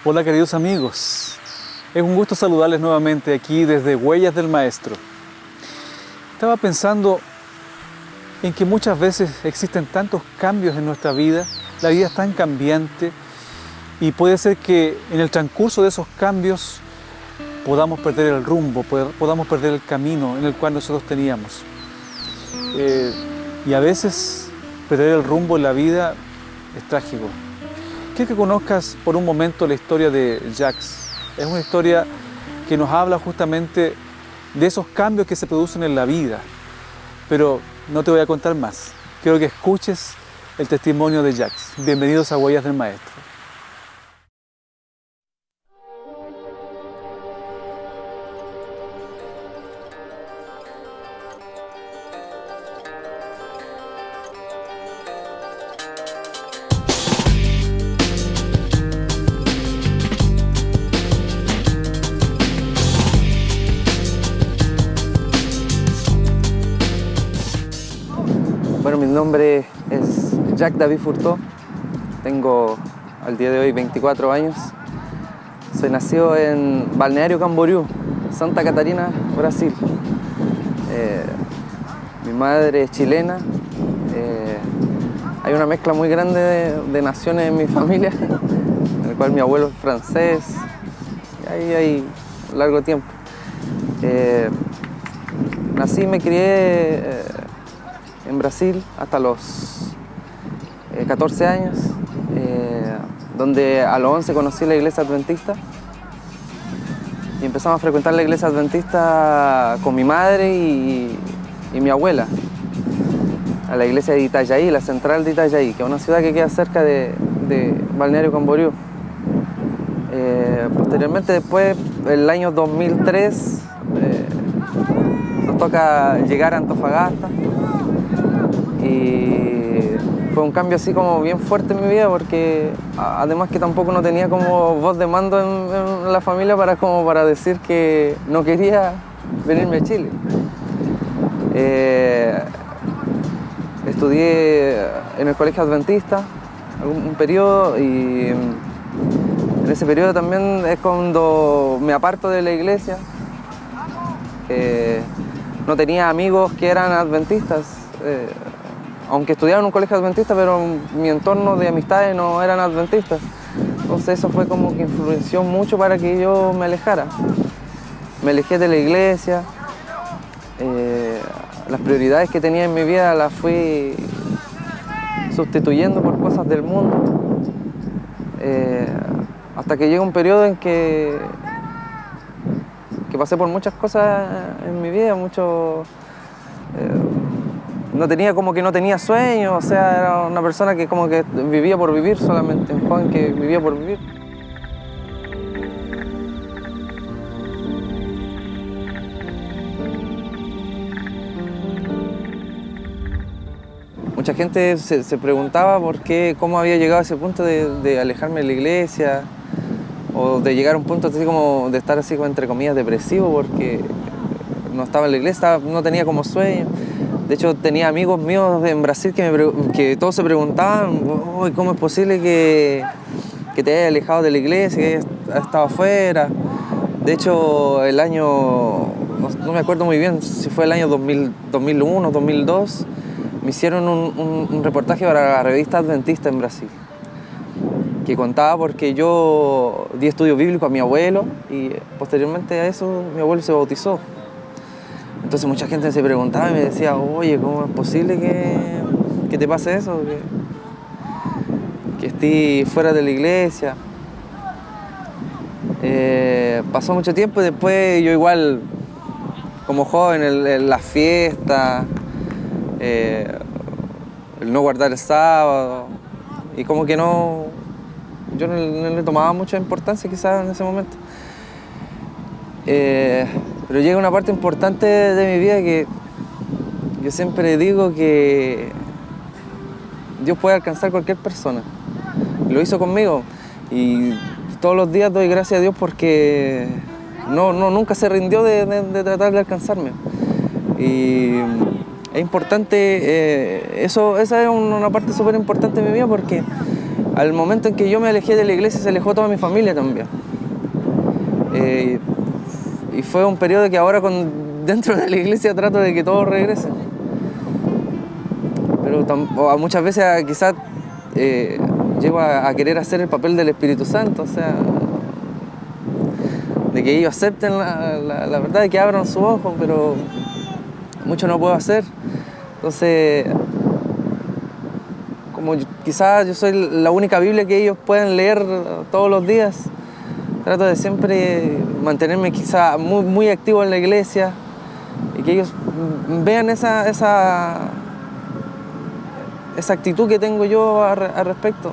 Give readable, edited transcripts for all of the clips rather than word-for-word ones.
Hola queridos amigos, es un gusto saludarles nuevamente aquí desde Huellas del Maestro. Estaba pensando en que muchas veces existen tantos cambios en nuestra vida, la vida es tan cambiante y puede ser que en el transcurso de esos cambios podamos perder el rumbo, podamos perder el camino en el cual nosotros teníamos. Y a veces perder el rumbo en la vida es trágico. Quiero que conozcas por un momento la historia de Jacques. Es una historia que nos habla justamente de esos cambios que se producen en la vida. Pero no te voy a contar más. Quiero que escuches el testimonio de Jacques. Bienvenidos a Huellas del Maestro. Bueno, mi nombre es Jacques David Furtó, tengo al día de hoy 24 años, soy nacido en Balneario Camboriú, Santa Catarina, Brasil. Mi madre es chilena, hay una mezcla muy grande de naciones en mi familia, en el cual mi abuelo es francés, y ahí hay un largo tiempo. Nací y me crié en Brasil hasta los 14 años, donde a los 11 conocí la iglesia adventista y empezamos a frecuentar la iglesia adventista con mi madre y mi abuela, a la iglesia de Itajaí, la central de Itajaí, que es una ciudad que queda cerca de Balneario Camboriú. Posteriormente, después, el año 2003, nos toca llegar a Antofagasta. Y fue un cambio así como bien fuerte en mi vida porque además que tampoco no tenía como voz de mando en la familia para decir que no quería venirme a Chile. Estudié en el colegio adventista un periodo y en ese periodo también es cuando me aparto de la iglesia. No tenía amigos que eran adventistas. Aunque estudiaba en un colegio adventista, pero mi entorno de amistades no eran adventistas. Entonces eso fue como que influenció mucho para que yo me alejara. Me alejé de la iglesia, las prioridades que tenía en mi vida las fui sustituyendo por cosas del mundo, hasta que llega un periodo en que pasé por muchas cosas en mi vida, no tenía sueños, o sea, era una persona que como que vivía por vivir solamente, un joven que vivía por vivir. Mucha gente se preguntaba cómo había llegado a ese punto de alejarme de la iglesia, o de llegar a un punto así como de estar así como entre comillas depresivo porque no estaba en la iglesia, no tenía como sueño. De hecho, tenía amigos míos en Brasil que todos se preguntaban ¿cómo es posible que te hayas alejado de la iglesia, que hayas estado afuera? De hecho, el año, no me acuerdo muy bien si fue el año 2001, 2002, me hicieron un reportaje para la revista Adventista en Brasil, que contaba porque yo di estudio bíblico a mi abuelo y posteriormente a eso mi abuelo se bautizó. Entonces mucha gente se preguntaba y me decía, oye, ¿cómo es posible que te pase eso? Que estés fuera de la iglesia. Pasó mucho tiempo y después yo igual, como joven, las fiestas, el no guardar el sábado, y como que yo no le tomaba mucha importancia quizás en ese momento. Pero llega una parte importante de mi vida que yo siempre digo que Dios puede alcanzar a cualquier persona. Lo hizo conmigo y todos los días doy gracias a Dios porque nunca se rindió de tratar de alcanzarme. Y es importante, esa es una parte súper importante de mi vida porque al momento en que yo me alejé de la iglesia se alejó toda mi familia también. Y fue un periodo que ahora dentro de la iglesia trato de que todos regresen. Pero muchas veces quizás llego a querer hacer el papel del Espíritu Santo, o sea, de que ellos acepten la verdad y que abran sus ojos, pero mucho no puedo hacer. Entonces, como quizás yo soy la única Biblia que ellos pueden leer todos los días, trato de siempre mantenerme quizás muy, muy activo en la iglesia y que ellos vean esa actitud que tengo yo al respecto.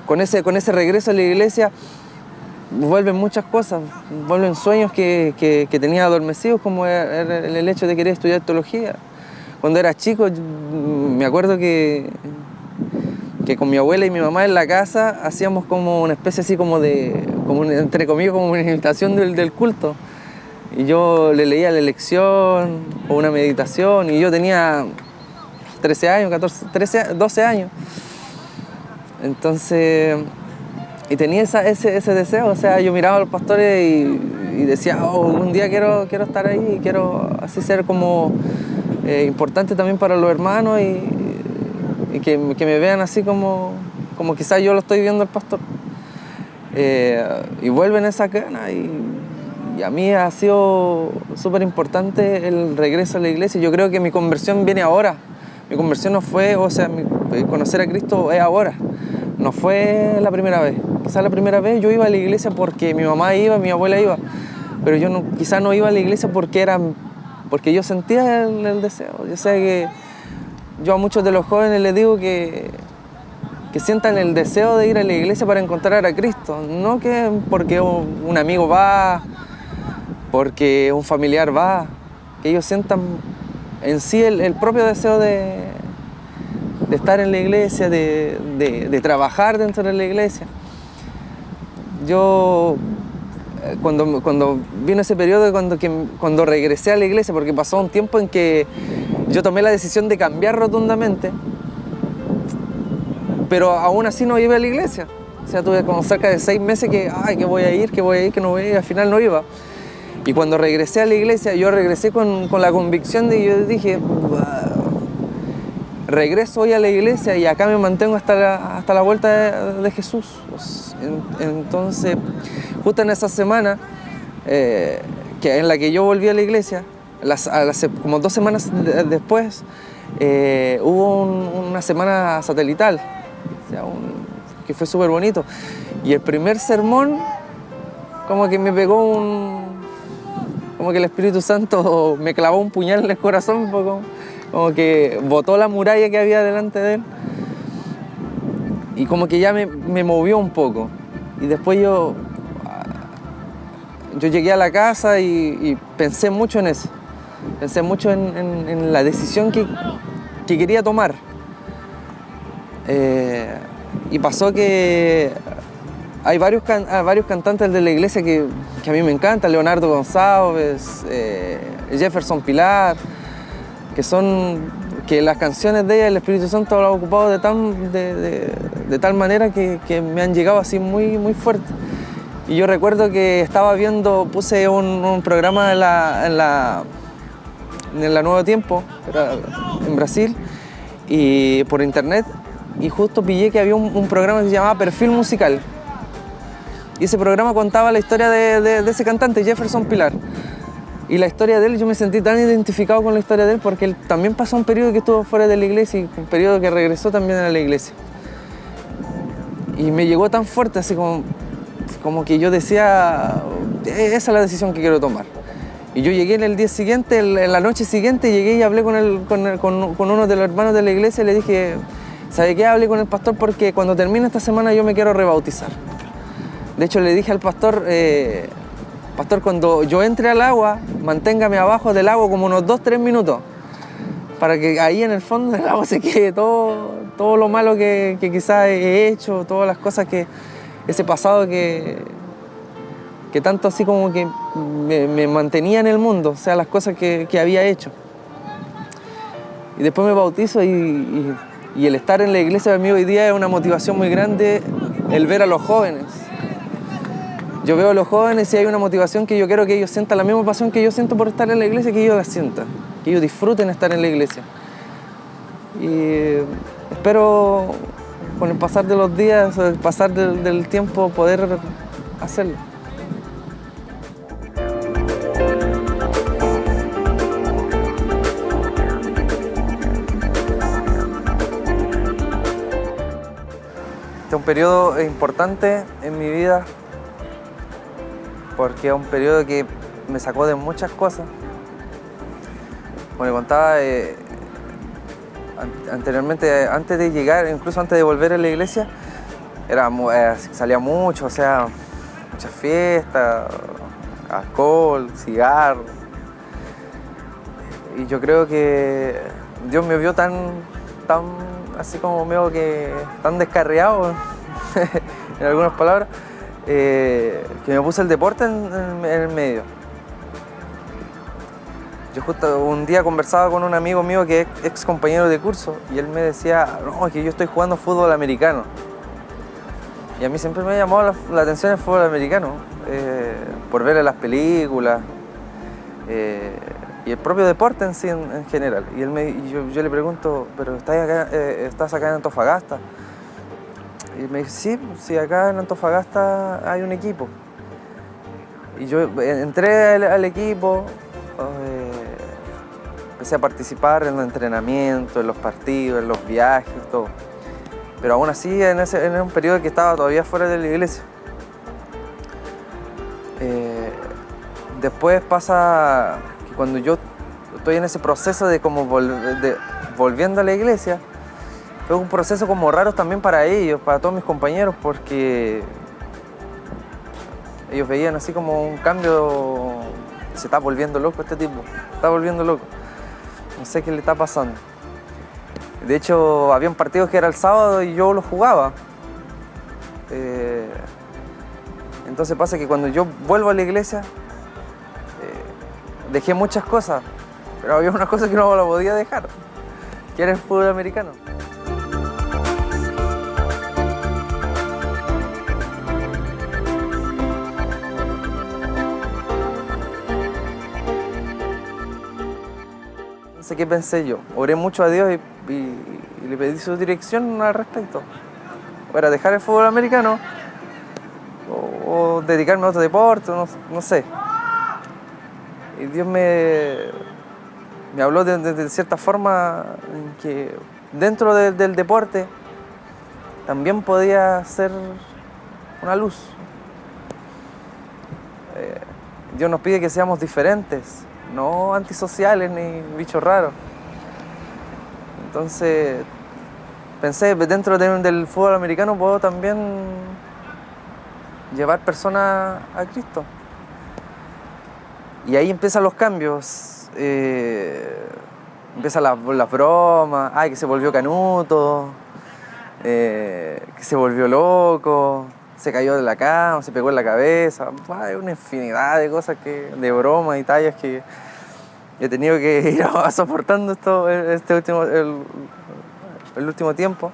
Con ese regreso a la iglesia vuelven muchas cosas, vuelven sueños que tenía adormecidos, como el hecho de querer estudiar teología. Cuando era chico, me acuerdo que con mi abuela y mi mamá en la casa hacíamos como una especie así entre comillas, como una imitación del culto. Y yo le leía la lección o una meditación y yo tenía 13 años, 12 años. Entonces, y tenía ese deseo, o sea, yo miraba a los pastores y decía, un día quiero estar ahí, quiero así ser como importante también para los hermanos y que me vean así como quizás yo lo estoy viendo al pastor. Y vuelven esa gana y a mí ha sido súper importante el regreso a la iglesia. Yo creo que mi conversión viene ahora. Mi conversión no fue, conocer a Cristo es ahora. No fue la primera vez. Quizás la primera vez yo iba a la iglesia porque mi mamá iba, mi abuela iba. Pero yo quizás no iba a la iglesia porque yo sentía el deseo. Yo sé que yo a muchos de los jóvenes les digo que sientan el deseo de ir a la iglesia para encontrar a Cristo. No que porque un amigo va, porque un familiar va. Que ellos sientan en sí el propio deseo de estar en la iglesia, de trabajar dentro de la iglesia. Yo, cuando vino ese periodo, cuando regresé a la iglesia, porque pasó un tiempo en que yo tomé la decisión de cambiar rotundamente, pero aún así no iba a la iglesia. O sea, tuve como cerca de 6 meses que voy a ir, que no voy a ir, al final no iba. Y cuando regresé a la iglesia, yo regresé con la convicción de, yo dije, regreso hoy a la iglesia y acá me mantengo hasta la vuelta de Jesús. Entonces, justo en esa semana en la que yo volví a la iglesia, como 2 semanas después, hubo una semana satelital, o sea, que fue súper bonito. Y el primer sermón, como que me pegó como que el Espíritu Santo me clavó un puñal en el corazón, un poco. Como que botó la muralla que había delante de él y como que ya me movió un poco. Y después yo llegué a la casa y pensé mucho en eso. Pensé mucho en la decisión que quería tomar. Y pasó que hay varios cantantes de la iglesia que a mí me encantan, Leonardo González, Jefferson Pilar, que las canciones de ella, el Espíritu Santo lo ha ocupado de tal manera que me han llegado así muy, muy fuerte. Y yo recuerdo que puse un programa en la Nuevo Tiempo, en Brasil, y por internet, y justo pillé que había un programa que se llamaba Perfil Musical. Y ese programa contaba la historia de ese cantante, Jefferson Pilar. Y la historia de él, yo me sentí tan identificado con la historia de él porque él también pasó un periodo que estuvo fuera de la iglesia y un periodo que regresó también a la iglesia. Y me llegó tan fuerte, así como que yo decía, esa es la decisión que quiero tomar. Y yo llegué en el día siguiente, en la noche siguiente, llegué y hablé con uno de los hermanos de la iglesia y le dije, ¿sabe qué? Hablé con el pastor porque cuando termine esta semana yo me quiero rebautizar. De hecho, le dije al pastor, pastor, cuando yo entre al agua, manténgame abajo del agua como unos 2-3 minutos, para que ahí en el fondo del agua se quede todo lo malo que quizás he hecho, todas las cosas ese pasado que tanto así como que me mantenía en el mundo, o sea, las cosas que había hecho. Y después me bautizo y el estar en la iglesia para mí hoy día es una motivación muy grande, el ver a los jóvenes. Yo veo a los jóvenes y hay una motivación que yo quiero que ellos sientan la misma pasión que yo siento por estar en la iglesia, que ellos la sientan, que ellos disfruten estar en la iglesia. Y espero con el pasar de los días, el pasar del tiempo, poder hacerlo. Este es un periodo importante en mi vida porque es un periodo que me sacó de muchas cosas. Como le contaba, anteriormente, antes de llegar, incluso antes de volver a la iglesia, salía mucho, o sea, muchas fiestas, alcohol, cigarros. Y yo creo que Dios me vio tan así como medio que tan descarriado, en algunas palabras, que me puse el deporte en el medio. Yo justo un día conversaba con un amigo mío que es ex compañero de curso y él me decía, no, es que yo estoy jugando fútbol americano. Y a mí siempre me ha llamado la atención el fútbol americano, por ver las películas y el propio deporte en sí en general. Y yo le pregunto, ¿pero estás acá en Antofagasta? Y me dice, sí, acá en Antofagasta hay un equipo. Y yo entré al equipo, empecé a participar en los entrenamientos, en los partidos, en los viajes y todo. Pero aún así, en un periodo que estaba todavía fuera de la iglesia. Después pasa que cuando yo estoy en ese proceso de como volviendo a la iglesia, fue un proceso como raro también para ellos, para todos mis compañeros, porque ellos veían así como un cambio. Se está volviendo loco este tipo, se está volviendo loco. No sé qué le está pasando. De hecho, habían partidos que era el sábado y yo los jugaba. Entonces pasa que cuando yo vuelvo a la iglesia, dejé muchas cosas, pero había una cosa que no la podía dejar, que era el fútbol americano. No sé qué pensé yo. Oré mucho a Dios y le pedí su dirección al respecto. Para dejar el fútbol americano o dedicarme a otro deporte, no sé. Y Dios me habló de cierta forma en que dentro del deporte también podía ser una luz. Dios nos pide que seamos diferentes, no antisociales ni bichos raros. Entonces pensé, dentro del fútbol americano puedo también llevar personas a Cristo. Y ahí empiezan los cambios, empiezan las bromas, que se volvió canuto, que se volvió loco, se cayó de la cama, se pegó en la cabeza, hay una infinidad de cosas, de bromas y tallas que he tenido que ir soportando el último tiempo.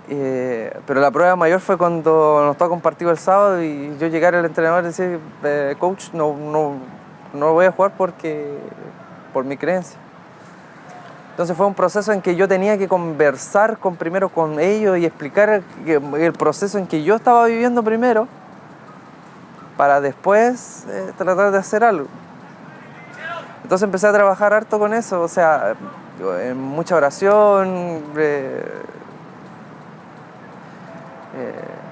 Pero la prueba mayor fue cuando nos tocó compartir el sábado y yo llegar al entrenador y decir, coach, no voy a jugar por mi creencia. Entonces fue un proceso en que yo tenía que conversar primero con ellos y explicar el proceso en que yo estaba viviendo primero para después tratar de hacer algo. Entonces empecé a trabajar harto con eso, o sea, en mucha oración,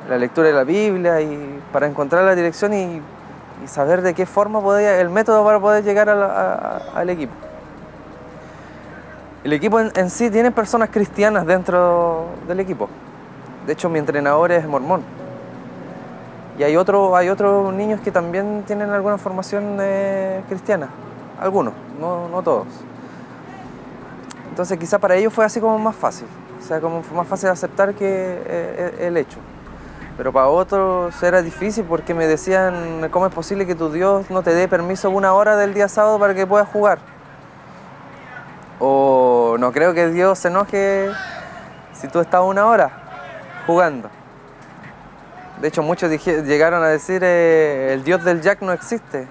la lectura de la Biblia y para encontrar la dirección y saber de qué forma el método para poder llegar al equipo. El equipo en sí tiene personas cristianas dentro del equipo. De hecho, mi entrenador es mormón. Y hay otros niños que también tienen alguna formación cristiana. Algunos, no todos. Entonces quizá para ellos fue así como más fácil. O sea, como fue más fácil aceptar que el hecho. Pero para otros era difícil porque me decían, ¿cómo es posible que tu Dios no te dé permiso 1 hora del día sábado para que puedas jugar? O no creo que Dios se enoje si tú estás 1 hora jugando. De hecho, muchos llegaron a decir, el Dios del Jack no existe.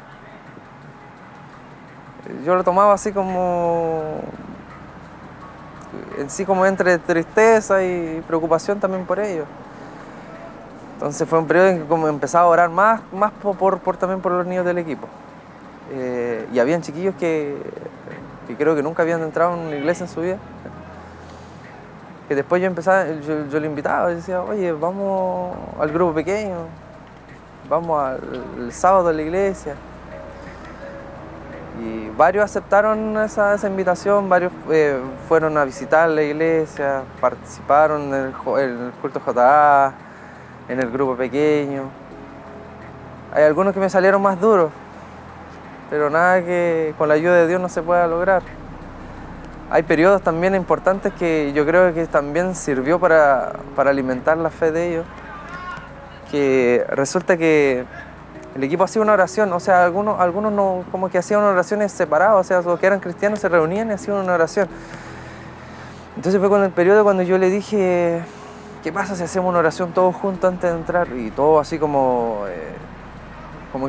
Yo lo tomaba así como, en sí como entre tristeza y preocupación también por ellos. Entonces fue un periodo en que como empezaba a orar más también por los niños del equipo. Y habían chiquillos que creo que nunca habían entrado en una iglesia en su vida. Que después yo le invitaba y decía, oye, vamos al grupo pequeño, vamos el sábado a la iglesia. Y varios aceptaron esa invitación, varios fueron a visitar la iglesia, participaron en el culto JA, en el grupo pequeño. Hay algunos que me salieron más duros, pero nada que con la ayuda de Dios no se pueda lograr. Hay periodos también importantes que yo creo que también sirvió para alimentar la fe de ellos, que resulta que el equipo hacía una oración, o sea, algunos no, como que hacían oraciones separadas, o sea, los que eran cristianos se reunían y hacían una oración. Entonces fue con el periodo cuando yo le dije, ¿qué pasa si hacemos una oración todos juntos antes de entrar? Y todos así como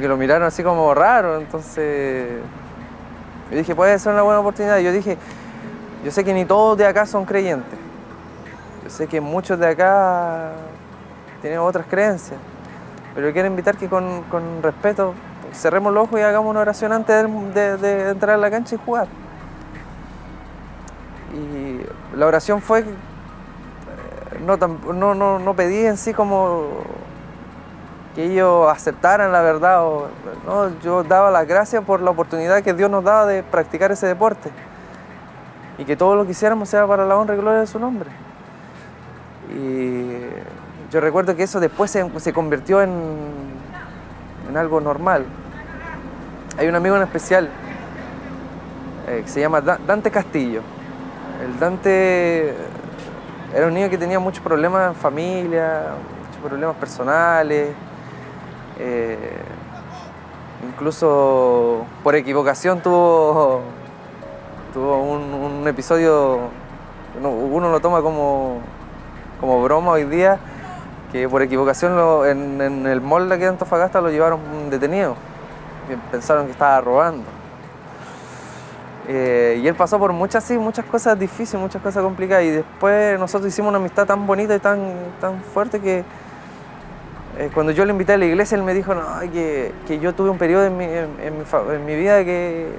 que lo miraron así como raro, entonces yo dije, puede ser una buena oportunidad. Yo dije, yo sé que ni todos de acá son creyentes, yo sé que muchos de acá tienen otras creencias, pero quiero invitar que con respeto cerremos los ojos y hagamos una oración antes de entrar a la cancha y jugar. Y la oración fue, no pedí en sí como que ellos aceptaran la verdad, no, yo daba las gracias por la oportunidad que Dios nos daba de practicar ese deporte y que todo lo que hiciéramos sea para la honra y gloria de su nombre. Y yo recuerdo que eso después se convirtió en algo normal. Hay un amigo en especial que se llama Dante Castillo. El Dante era un niño que tenía muchos problemas en familia, muchos problemas personales. Incluso por equivocación tuvo un episodio, uno lo toma como broma hoy día, que por equivocación en el mall de aquí de Antofagasta lo llevaron detenido. Pensaron que estaba robando. Y él pasó por muchas cosas difíciles, muchas cosas complicadas. Y después nosotros hicimos una amistad tan bonita y tan fuerte que cuando yo le invité a la iglesia, él me dijo que yo tuve un periodo en mi vida que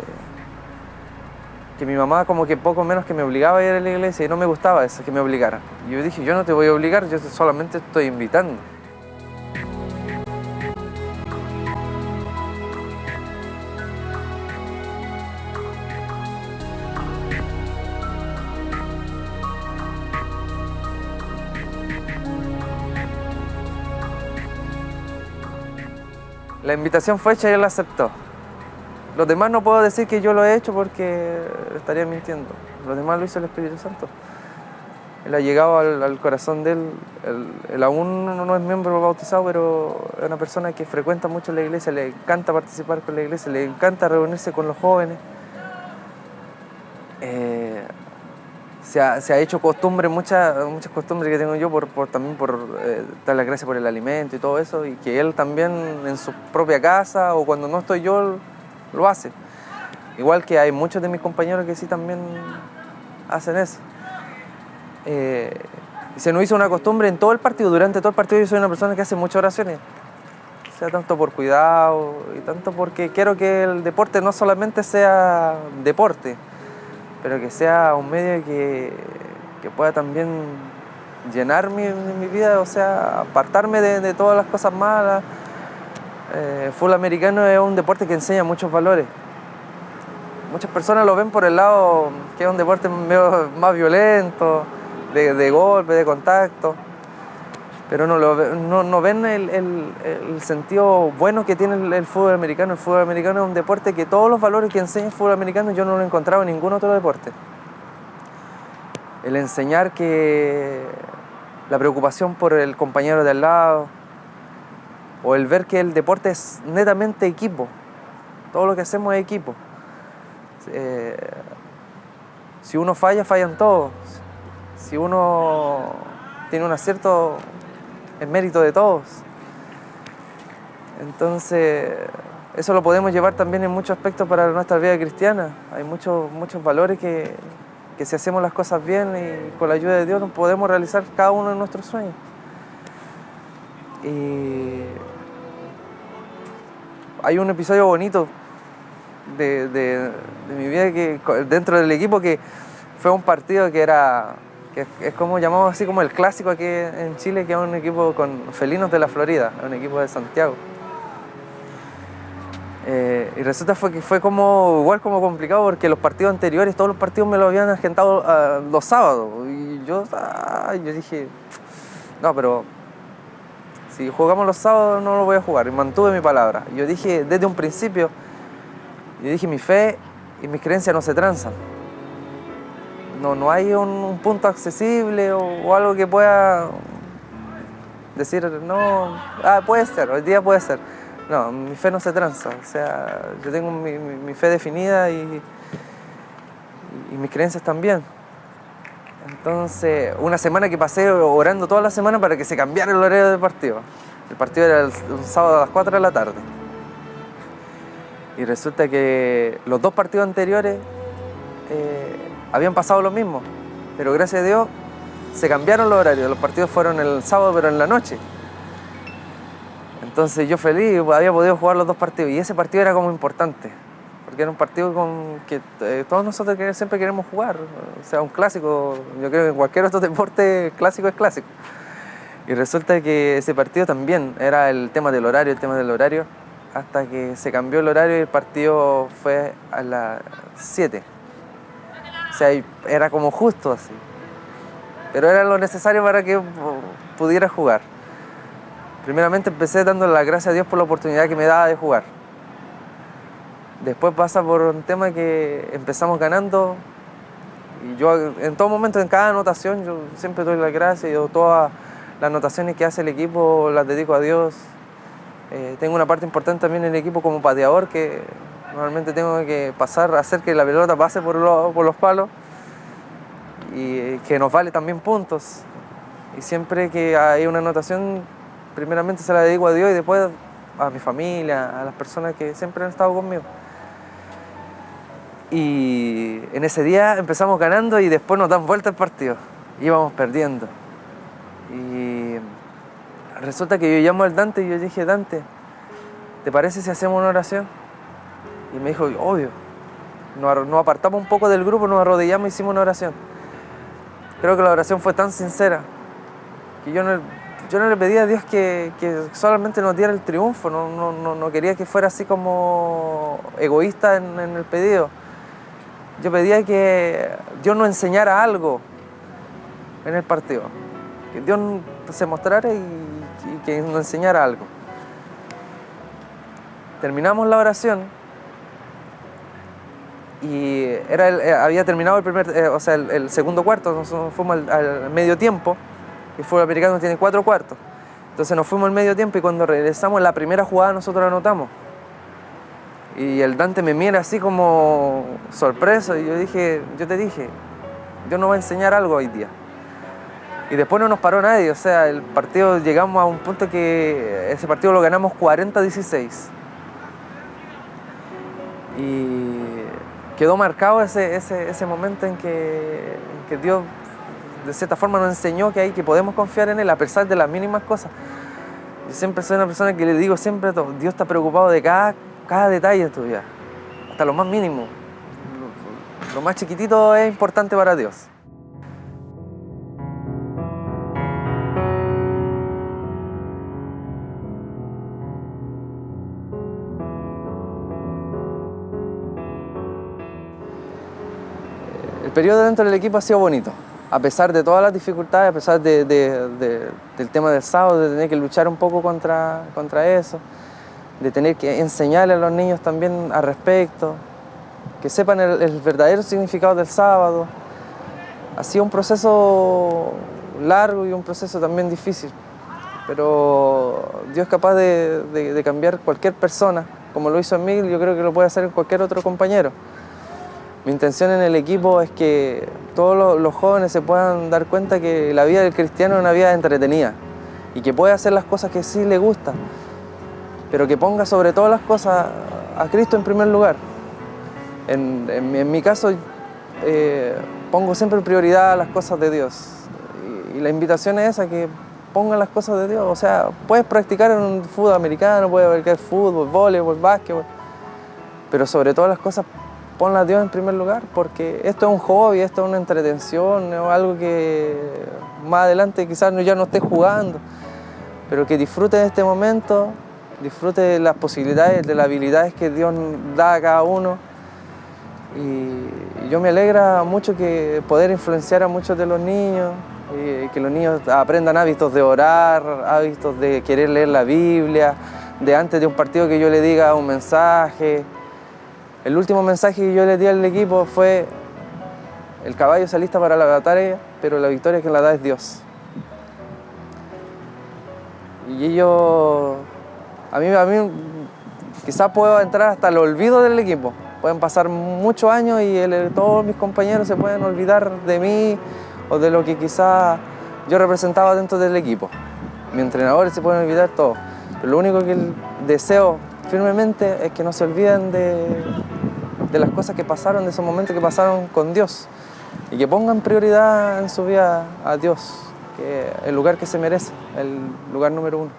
mi mamá como que poco menos que me obligaba a ir a la iglesia y no me gustaba eso, que me obligara. Y yo dije, yo no te voy a obligar, yo solamente estoy invitando. La invitación fue hecha y él la aceptó. Los demás no puedo decir que yo lo he hecho porque estaría mintiendo. Los demás lo hizo el Espíritu Santo. Él ha llegado al corazón de él. Él aún no es miembro bautizado, pero es una persona que frecuenta mucho la iglesia, le encanta participar con la iglesia, le encanta reunirse con los jóvenes. Se ha hecho costumbre, muchas costumbres que tengo yo también por dar las gracias por el alimento y todo eso, y que él también en su propia casa o cuando no estoy yo lo hace. Igual que hay muchos de mis compañeros que sí también hacen eso. Y se nos hizo una costumbre en todo el partido, durante todo el partido yo soy una persona que hace muchas oraciones, o sea, tanto por cuidado y tanto porque quiero que el deporte no solamente sea deporte, pero que sea un medio que pueda también llenar mi vida, o sea, apartarme de todas las cosas malas. Fútbol americano es un deporte que enseña muchos valores. Muchas personas lo ven por el lado que es un deporte más violento, de golpe, de contacto, pero no ven el sentido bueno que tiene el fútbol americano. El fútbol americano es un deporte que todos los valores que enseña el fútbol americano yo no lo he encontrado en ningún otro deporte. El enseñar que la preocupación por el compañero de al lado, o el ver que el deporte es netamente equipo. Todo lo que hacemos es equipo. Si uno falla, fallan todos. Si uno tiene un acierto, es mérito de todos. Entonces, eso lo podemos llevar también en muchos aspectos para nuestra vida cristiana. Hay muchos valores que si hacemos las cosas bien y con la ayuda de Dios nos podemos realizar cada uno de nuestros sueños. Y hay un episodio bonito de mi vida que dentro del equipo, que fue un partido que es como llamamos así como el clásico aquí en Chile, que es un equipo con Felinos de la Florida, un equipo de Santiago. Y resulta que fue igual como complicado, porque los partidos anteriores, todos los partidos me los habían agendado los sábados. Y yo dije, no, pero si jugamos los sábados no lo voy a jugar. Y mantuve mi palabra. Yo dije desde un principio, mi fe y mis creencias no se transan. No hay un punto accesible o algo que pueda decir, no, puede ser, hoy día puede ser. No, mi fe no se transa, o sea, yo tengo mi fe definida y mis creencias también. Entonces, una semana que pasé orando toda la semana para que se cambiara el horario del partido. El partido era un sábado a las 4 de la tarde. Y resulta que los 2 partidos anteriores habían pasado lo mismo, pero gracias a Dios se cambiaron los horarios. Los partidos fueron el sábado, pero en la noche. Entonces yo feliz, había podido jugar los 2 partidos, y ese partido era como importante, porque era un partido con que todos nosotros siempre queremos jugar, o sea, un clásico. Yo creo que en cualquier otro deporte clásico es clásico. Y resulta que ese partido también era el tema del horario, hasta que se cambió el horario y el partido fue a las 7. O sea, era como justo así, pero era lo necesario para que pudiera jugar. Primeramente empecé dándole las gracias a Dios por la oportunidad que me daba de jugar. Después pasa por un tema que empezamos ganando, y yo en todo momento, en cada anotación, yo siempre doy las gracias. Yo todas las anotaciones que hace el equipo las dedico a Dios. Tengo una parte importante también en el equipo como pateador, que normalmente tengo que hacer que la pelota pase por los palos, y que nos vale también puntos. Y siempre que hay una anotación, primeramente se la dedico a Dios y después a mi familia, a las personas que siempre han estado conmigo. Y en ese día empezamos ganando y después nos dan vuelta el partido. Íbamos perdiendo. Y resulta que yo llamo al Dante y yo dije, Dante, ¿te parece si hacemos una oración? Y me dijo, obvio. Nos apartamos un poco del grupo, nos arrodillamos y hicimos una oración. Creo que la oración fue tan sincera que yo no le pedí a Dios que solamente nos diera el triunfo. No quería que fuera así como egoísta en el pedido. Yo pedía que Dios nos enseñara algo en el partido, que Dios se mostrara y que nos enseñara algo. Terminamos la oración y había terminado el segundo cuarto. Nosotros fuimos al medio tiempo. El fútbol americano tiene 4 cuartos. Entonces nos fuimos al medio tiempo y cuando regresamos, la primera jugada nosotros la anotamos. Y el Dante me mira así como sorpreso y yo te dije, Dios nos va a enseñar algo hoy día. Y después no nos paró nadie, o sea, el partido, llegamos a un punto que ese partido lo ganamos 40-16. Y quedó marcado ese momento en que Dios de cierta forma nos enseñó que podemos confiar en Él a pesar de las mínimas cosas. Yo siempre soy una persona que le digo siempre, Dios está preocupado de cada detalle de tu vida, hasta lo más mínimo. Lo más chiquitito es importante para Dios. El periodo dentro del equipo ha sido bonito. A pesar de todas las dificultades, a pesar del tema del sábado, de tener que luchar un poco contra eso, de tener que enseñarle a los niños también al respecto, que sepan el verdadero significado del sábado. Ha sido un proceso largo y un proceso también difícil, pero Dios es capaz de cambiar cualquier persona, como lo hizo en mí, yo creo que lo puede hacer en cualquier otro compañero. Mi intención en el equipo es que todos los jóvenes se puedan dar cuenta que la vida del cristiano es una vida entretenida y que puede hacer las cosas que sí le gustan, pero que ponga sobre todas las cosas a Cristo en primer lugar. En mi caso, pongo siempre en prioridad las cosas de Dios y la invitación es esa, que pongan las cosas de Dios. O sea, puedes practicar en un fútbol americano, puedes practicar fútbol, voleibol, básquetbol, pero sobre todas las cosas ponla a Dios en primer lugar, porque esto es un hobby, esto es una entretención, es algo que más adelante quizás ya no esté jugando, pero que disfrute de este momento, disfrute de las posibilidades, de las habilidades que Dios da a cada uno. Y yo me alegra mucho que poder influenciar a muchos de los niños, que los niños aprendan hábitos de orar, hábitos de querer leer la Biblia, de antes de un partido que yo le diga un mensaje. El último mensaje que yo le di al equipo fue: el caballo se alista para la batalla, pero la victoria que la da es Dios. Y ellos, a mí quizás puedo entrar hasta el olvido del equipo. Pueden pasar muchos años y todos mis compañeros se pueden olvidar de mí o de lo que quizás yo representaba dentro del equipo. Mis entrenadores se pueden olvidar todo. Pero lo único que deseo firmemente es que no se olviden de las cosas que pasaron, de esos momentos que pasaron con Dios, y que pongan prioridad en su vida a Dios, que es el lugar que se merece, el lugar número uno.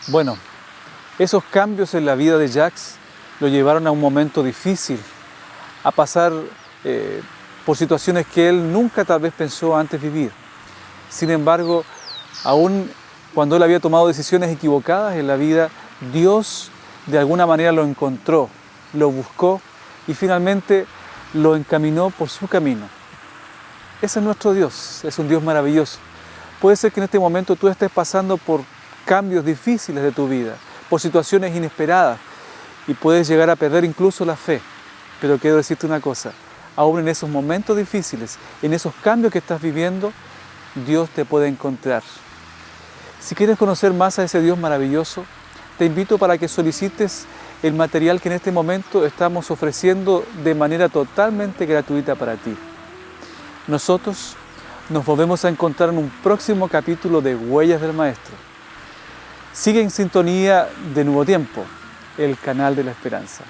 Bueno, esos cambios en la vida de Jacques lo llevaron a un momento difícil, a pasar por situaciones que él nunca tal vez pensó antes vivir. Sin embargo, aún cuando él había tomado decisiones equivocadas en la vida, Dios de alguna manera lo encontró, lo buscó y finalmente lo encaminó por su camino. Ese es nuestro Dios, es un Dios maravilloso. Puede ser que en este momento tú estés pasando por cambios difíciles de tu vida, por situaciones inesperadas, y puedes llegar a perder incluso la fe. Pero quiero decirte una cosa, aún en esos momentos difíciles, en esos cambios que estás viviendo, Dios te puede encontrar. Si quieres conocer más a ese Dios maravilloso, te invito para que solicites el material que en este momento estamos ofreciendo de manera totalmente gratuita para ti. Nosotros nos volvemos a encontrar en un próximo capítulo de Huellas del Maestro. Sigue en sintonía de Nuevo Tiempo, el canal de la esperanza.